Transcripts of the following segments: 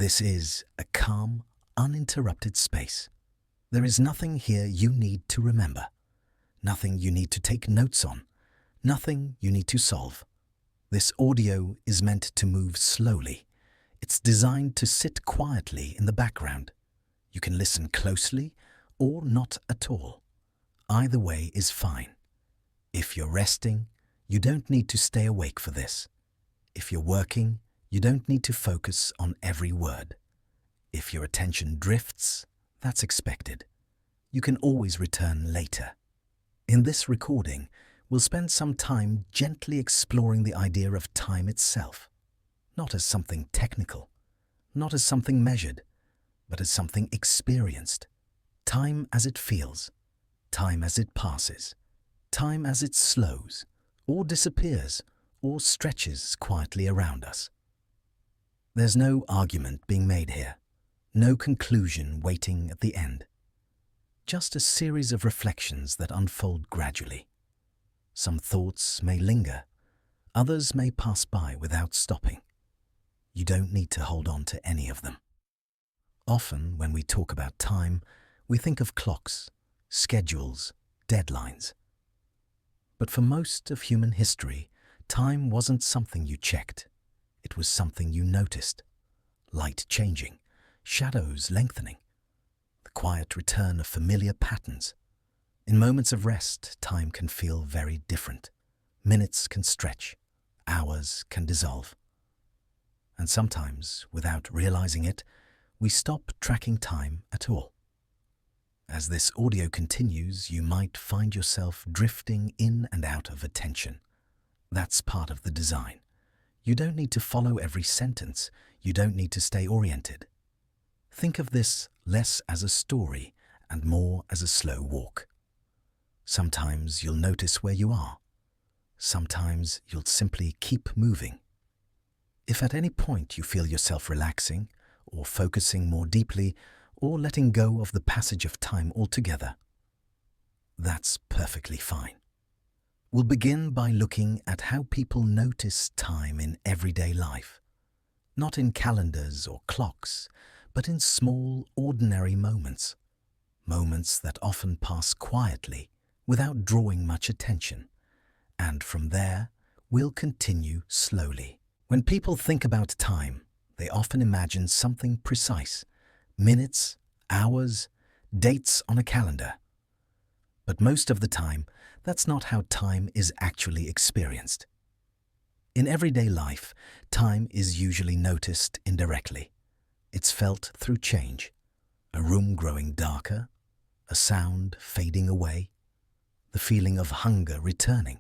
This is a calm, uninterrupted space. There is nothing here you need to remember, nothing you need to take notes on, nothing you need to solve. This audio is meant to move slowly. It's designed to sit quietly in the background. You can listen closely or not at all. Either way is fine. If you're resting, you don't need to stay awake for this. If you're working, you don't need to focus on every word. If your attention drifts, that's expected. You can always return later. In this recording, we'll spend some time gently exploring the idea of time itself, not as something technical, not as something measured, but as something experienced. Time as it feels, time as it passes, time as it slows, or disappears, or stretches quietly around us. There's no argument being made here, no conclusion waiting at the end. Just a series of reflections that unfold gradually. Some thoughts may linger, others may pass by without stopping. You don't need to hold on to any of them. Often, when we talk about time, we think of clocks, schedules, deadlines. But for most of human history, time wasn't something you checked. It was something you noticed. Light changing, shadows lengthening, the quiet return of familiar patterns. In moments of rest, time can feel very different. Minutes can stretch, hours can dissolve. And sometimes, without realizing it, we stop tracking time at all. As this audio continues, you might find yourself drifting in and out of attention. That's part of the design. You don't need to follow every sentence. You don't need to stay oriented. Think of this less as a story and more as a slow walk. Sometimes you'll notice where you are. Sometimes you'll simply keep moving. If at any point you feel yourself relaxing, or focusing more deeply, or letting go of the passage of time altogether, that's perfectly fine. We'll begin by looking at how people notice time in everyday life. Not in calendars or clocks, but in small, ordinary moments. Moments that often pass quietly, without drawing much attention. And from there, we'll continue slowly. When people think about time, they often imagine something precise. Minutes, hours, dates on a calendar. But most of the time, that's not how time is actually experienced. In everyday life, time is usually noticed indirectly. It's felt through change. A room growing darker, a sound fading away, the feeling of hunger returning.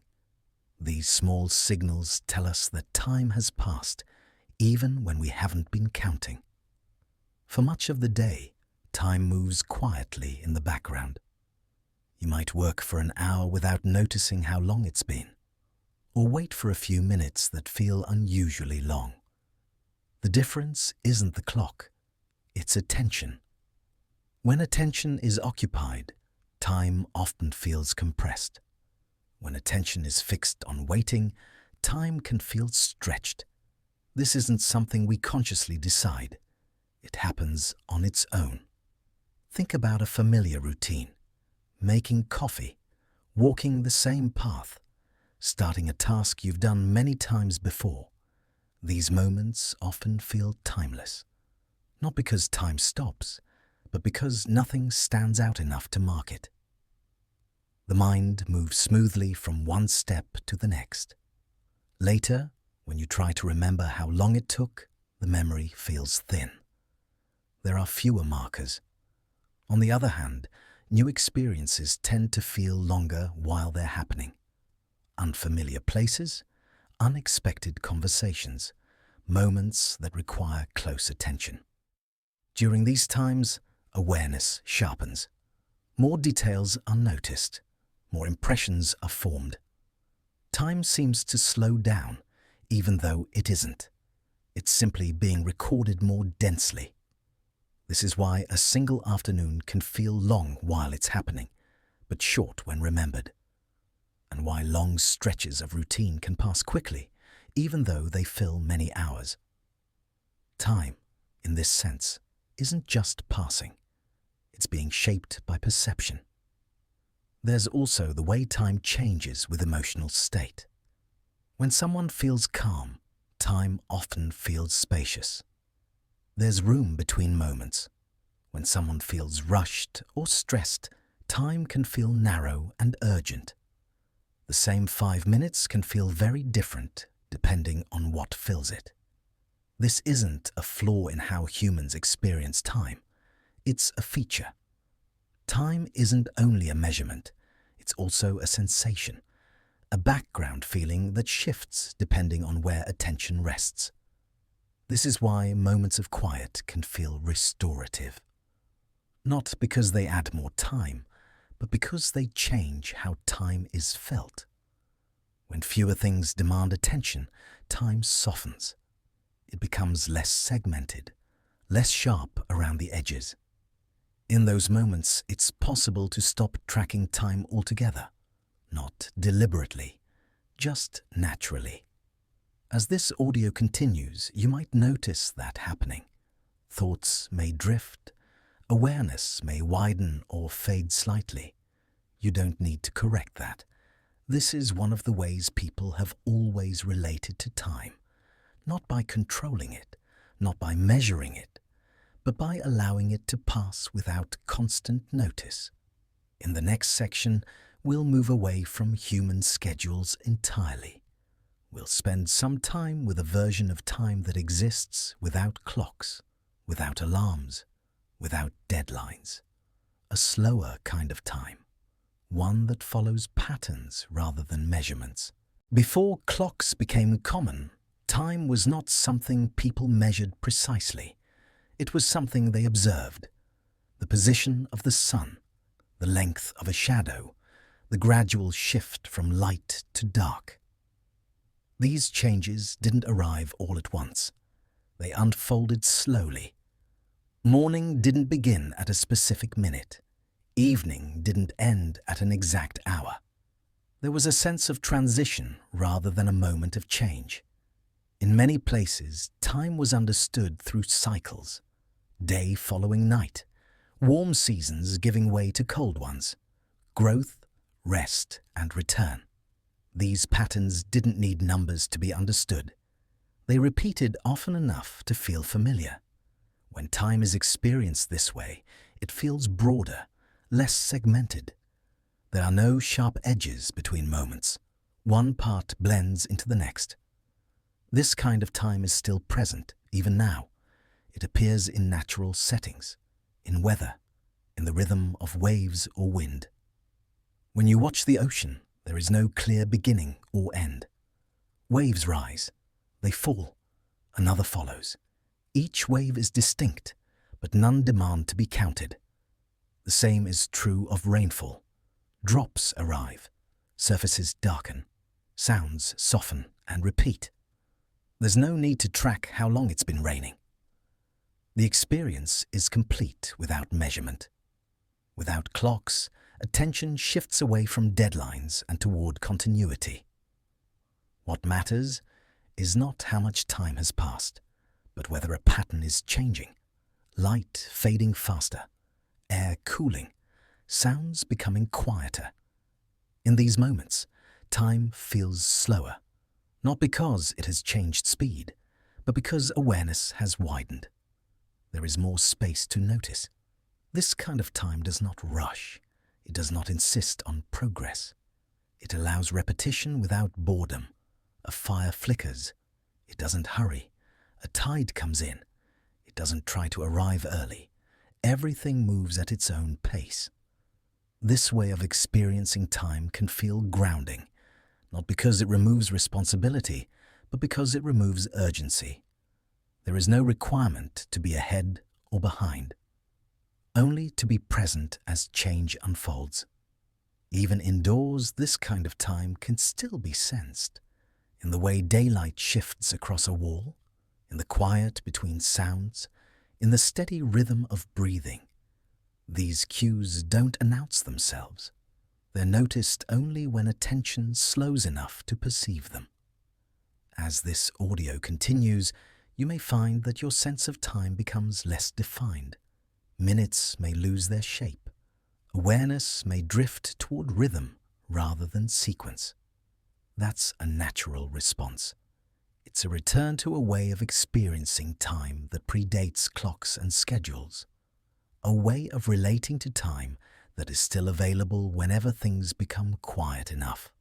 These small signals tell us that time has passed, even when we haven't been counting. For much of the day, time moves quietly in the background. You might work for an hour without noticing how long it's been, or wait for a few minutes that feel unusually long. The difference isn't the clock, it's attention. When attention is occupied, time often feels compressed. When attention is fixed on waiting, time can feel stretched. This isn't something we consciously decide. It happens on its own. Think about a familiar routine. Making coffee, walking the same path, starting a task you've done many times before. These moments often feel timeless. Not because time stops, but because nothing stands out enough to mark it. The mind moves smoothly from one step to the next. Later, when you try to remember how long it took, the memory feels thin. There are fewer markers. On the other hand, new experiences tend to feel longer while they're happening. Unfamiliar places, unexpected conversations, moments that require close attention. During these times, awareness sharpens. More details are noticed, more impressions are formed. Time seems to slow down, even though it isn't. It's simply being recorded more densely. This is why a single afternoon can feel long while it's happening, but short when remembered. And why long stretches of routine can pass quickly, even though they fill many hours. Time, in this sense, isn't just passing. It's being shaped by perception. There's also the way time changes with emotional state. When someone feels calm, time often feels spacious. There's room between moments. When someone feels rushed or stressed, time can feel narrow and urgent. The same 5 minutes can feel very different depending on what fills it. This isn't a flaw in how humans experience time. It's a feature. Time isn't only a measurement, it's also a sensation, a background feeling that shifts depending on where attention rests. This is why moments of quiet can feel restorative. Not because they add more time, but because they change how time is felt. When fewer things demand attention, time softens. It becomes less segmented, less sharp around the edges. In those moments, it's possible to stop tracking time altogether, not deliberately, just naturally. As this audio continues, you might notice that happening. Thoughts may drift, awareness may widen or fade slightly. You don't need to correct that. This is one of the ways people have always related to time, not by controlling it, not by measuring it, but by allowing it to pass without constant notice. In the next section, we'll move away from human schedules entirely. We'll spend some time with a version of time that exists without clocks, without alarms, without deadlines. A slower kind of time. One that follows patterns rather than measurements. Before clocks became common, time was not something people measured precisely. It was something they observed. The position of the sun, the length of a shadow, the gradual shift from light to dark. These changes didn't arrive all at once. They unfolded slowly. Morning didn't begin at a specific minute. Evening didn't end at an exact hour. There was a sense of transition rather than a moment of change. In many places, time was understood through cycles. Day following night, warm seasons giving way to cold ones, growth, rest, and return. These patterns didn't need numbers to be understood. They repeated often enough to feel familiar. When time is experienced this way, it feels broader, less segmented. There are no sharp edges between moments. One part blends into the next. This kind of time is still present, even now. It appears in natural settings, in weather, in the rhythm of waves or wind. When you watch the ocean, there is no clear beginning or end. Waves rise, they fall, another follows. Each wave is distinct, but none demand to be counted. The same is true of rainfall. Drops arrive, surfaces darken, sounds soften and repeat. There's no need to track how long it's been raining. The experience is complete without measurement. Without clocks, attention shifts away from deadlines and toward continuity. What matters is not how much time has passed, but whether a pattern is changing. Light fading faster, air cooling, sounds becoming quieter. In these moments, time feels slower, not because it has changed speed, but because awareness has widened. There is more space to notice. This kind of time does not rush. It does not insist on progress. It allows repetition without boredom. A fire flickers. It doesn't hurry. A tide comes in. It doesn't try to arrive early. Everything moves at its own pace. This way of experiencing time can feel grounding, not because it removes responsibility, but because it removes urgency. There is no requirement to be ahead or behind, only to be present as change unfolds. Even indoors, this kind of time can still be sensed, in the way daylight shifts across a wall, in the quiet between sounds, in the steady rhythm of breathing. These cues don't announce themselves. They're noticed only when attention slows enough to perceive them. As this audio continues, you may find that your sense of time becomes less defined. Minutes may lose their shape. Awareness may drift toward rhythm rather than sequence. That's a natural response. It's a return to a way of experiencing time that predates clocks and schedules. A way of relating to time that is still available whenever things become quiet enough.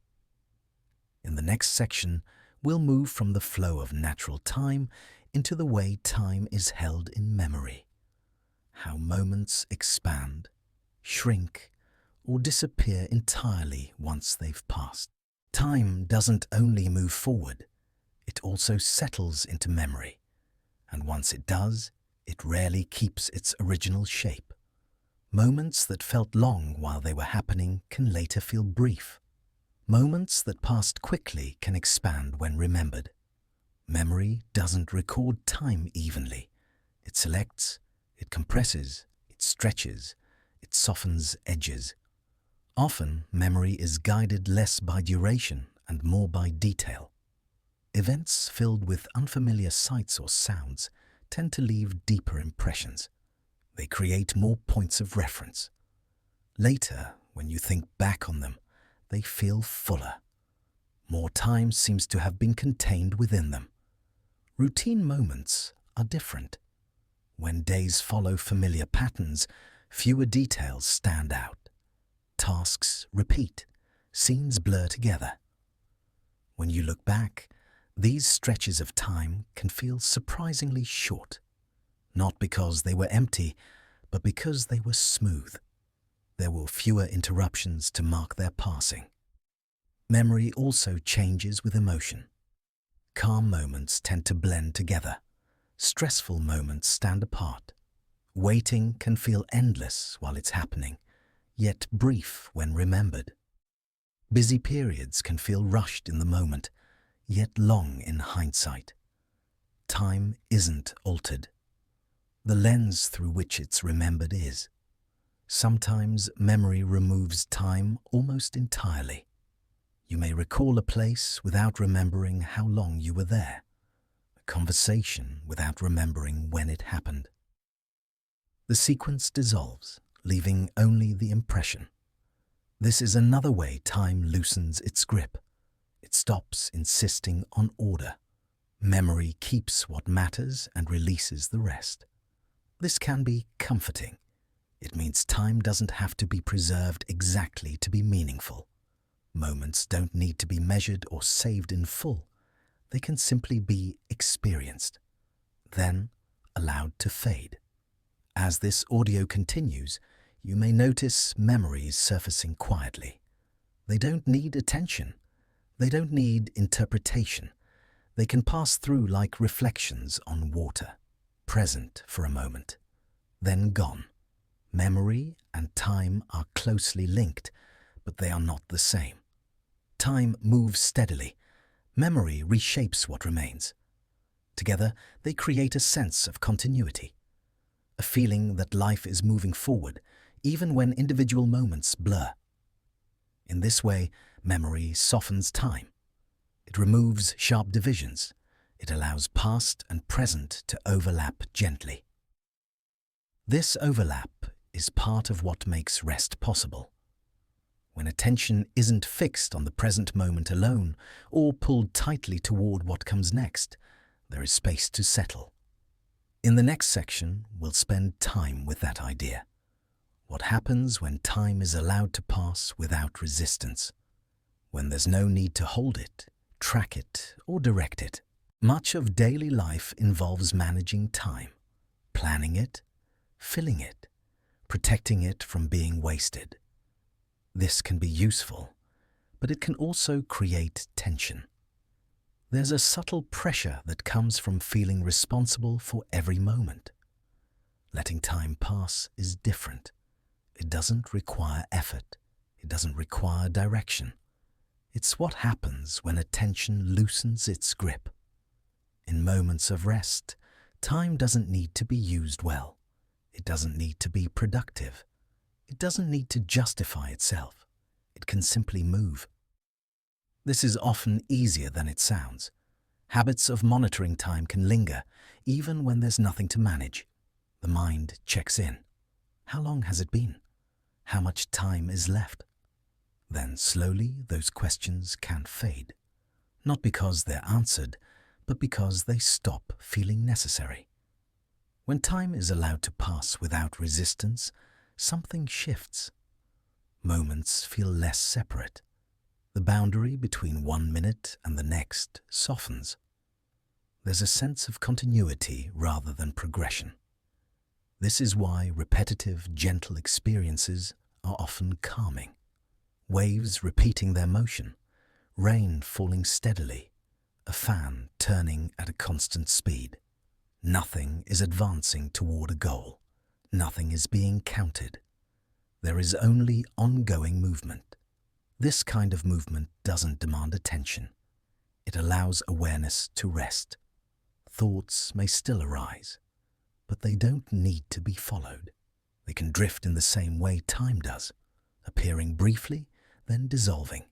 In the next section, we'll move from the flow of natural time into the way time is held in memory. How moments expand, shrink, or disappear entirely once they've passed. Time doesn't only move forward, it also settles into memory. And once it does, it rarely keeps its original shape. Moments that felt long while they were happening can later feel brief. Moments that passed quickly can expand when remembered. Memory doesn't record time evenly. It selects, it compresses, it stretches, it softens edges. Often, memory is guided less by duration and more by detail. Events filled with unfamiliar sights or sounds tend to leave deeper impressions. They create more points of reference. Later, when you think back on them, they feel fuller. More time seems to have been contained within them. Routine moments are different. When days follow familiar patterns, fewer details stand out. Tasks repeat, scenes blur together. When you look back, these stretches of time can feel surprisingly short, not because they were empty, but because they were smooth. There were fewer interruptions to mark their passing. Memory also changes with emotion. Calm moments tend to blend together. Stressful moments stand apart. Waiting can feel endless while it's happening, yet brief when remembered. Busy periods can feel rushed in the moment, yet long in hindsight. Time isn't altered. The lens through which it's remembered is. Sometimes memory removes time almost entirely. You may recall a place without remembering how long you were there, a conversation without remembering when it happened. The sequence dissolves, leaving only the impression. This is another way time loosens its grip. It stops insisting on order. Memory keeps what matters and releases the rest. This can be comforting. It means time doesn't have to be preserved exactly to be meaningful. Moments don't need to be measured or saved in full. They can simply be experienced, then allowed to fade. As this audio continues, you may notice memories surfacing quietly. They don't need attention. They don't need interpretation. They can pass through like reflections on water, present for a moment, then gone. Memory and time are closely linked, but they are not the same. Time moves steadily. Memory reshapes what remains. Together, they create a sense of continuity, a feeling that life is moving forward, even when individual moments blur. In this way, memory softens time. It removes sharp divisions. It allows past and present to overlap gently. This overlap is part of what makes rest possible. When attention isn't fixed on the present moment alone or pulled tightly toward what comes next, there is space to settle. In the next section, we'll spend time with that idea. What happens when time is allowed to pass without resistance? When there's no need to hold it, track it, or direct it? Much of daily life involves managing time, planning it, filling it, protecting it from being wasted. This can be useful, but it can also create tension. There's a subtle pressure that comes from feeling responsible for every moment. Letting time pass is different. It doesn't require effort. It doesn't require direction. It's what happens when attention loosens its grip. In moments of rest, time doesn't need to be used well. It doesn't need to be productive. It doesn't need to justify itself. It can simply move. This is often easier than it sounds. Habits of monitoring time can linger even when there's nothing to manage. The mind checks in. How long has it been? How much time is left? Then slowly those questions can fade. Not because they're answered, but because they stop feeling necessary. When time is allowed to pass without resistance, something shifts. Moments feel less separate. The boundary between 1 minute and the next softens. There's a sense of continuity rather than progression. This is why repetitive, gentle experiences are often calming. Waves repeating their motion, rain falling steadily, a fan turning at a constant speed. Nothing is advancing toward a goal. Nothing is being counted. There is only ongoing movement. This kind of movement doesn't demand attention. It allows awareness to rest. Thoughts may still arise, but they don't need to be followed. They can drift in the same way time does, appearing briefly, then dissolving.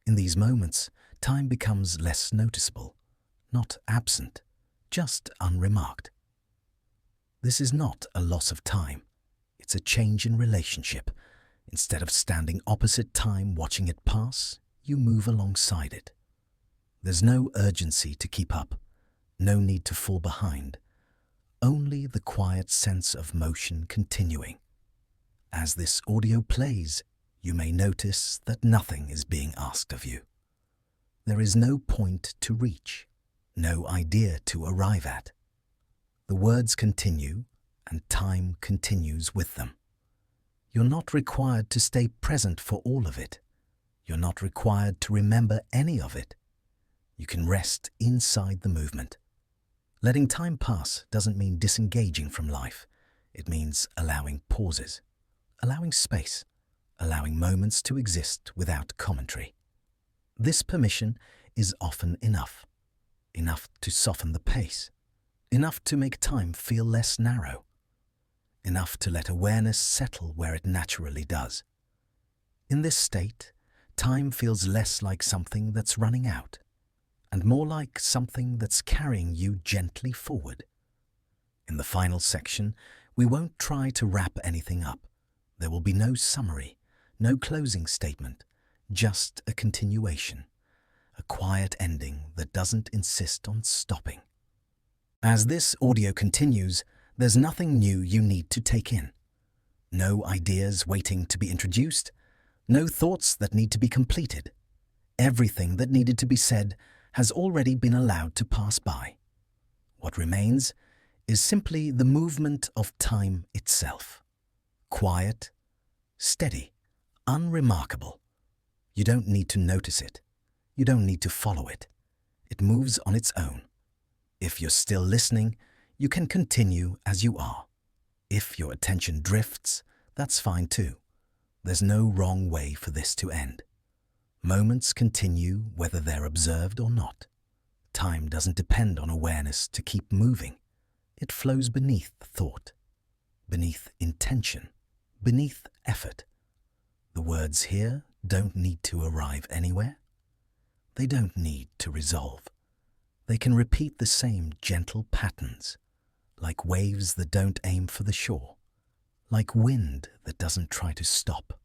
In these moments, time becomes less noticeable, not absent, just unremarked. This is not a loss of time. It's a change in relationship. Instead of standing opposite time watching it pass, you move alongside it. There's no urgency to keep up, no need to fall behind, only the quiet sense of motion continuing. As this audio plays, you may notice that nothing is being asked of you. There is no point to reach, no idea to arrive at. The words continue, and time continues with them. You're not required to stay present for all of it. You're not required to remember any of it. You can rest inside the movement. Letting time pass doesn't mean disengaging from life. It means allowing pauses, allowing space, allowing moments to exist without commentary. This permission is often enough to soften the pace, enough to make time feel less narrow, enough to let awareness settle where it naturally does. In this state, time feels less like something that's running out, and more like something that's carrying you gently forward. In the final section, we won't try to wrap anything up. There will be no summary, no closing statement, just a continuation, a quiet ending that doesn't insist on stopping. As this audio continues, there's nothing new you need to take in. No ideas waiting to be introduced, no thoughts that need to be completed. Everything that needed to be said has already been allowed to pass by. What remains is simply the movement of time itself. Quiet, steady, unremarkable. You don't need to notice it. You don't need to follow it. It moves on its own. If you're still listening, you can continue as you are. If your attention drifts, that's fine too. There's no wrong way for this to end. Moments continue whether they're observed or not. Time doesn't depend on awareness to keep moving. It flows beneath thought, beneath intention, beneath effort. The words here don't need to arrive anywhere. They don't need to resolve. They can repeat the same gentle patterns, like waves that don't aim for the shore, like wind that doesn't try to stop.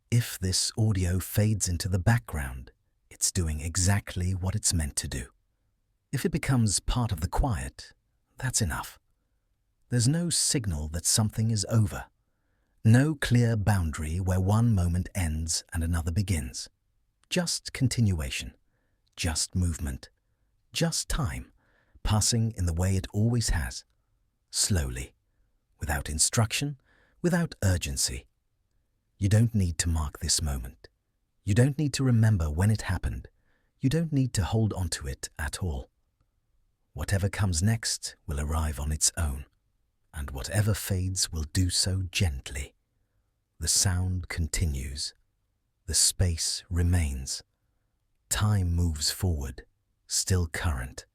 If this audio fades into the background, it's doing exactly what it's meant to do. If it becomes part of the quiet, that's enough. There's no signal that something is over, no clear boundary where one moment ends and another begins. Just continuation, just movement, just time, passing in the way it always has, slowly, without instruction, without urgency. You don't need to mark this moment. You don't need to remember when it happened. You don't need to hold on to it at all. Whatever comes next will arrive on its own, and whatever fades will do so gently. The sound continues. The space remains. Time moves forward, still current,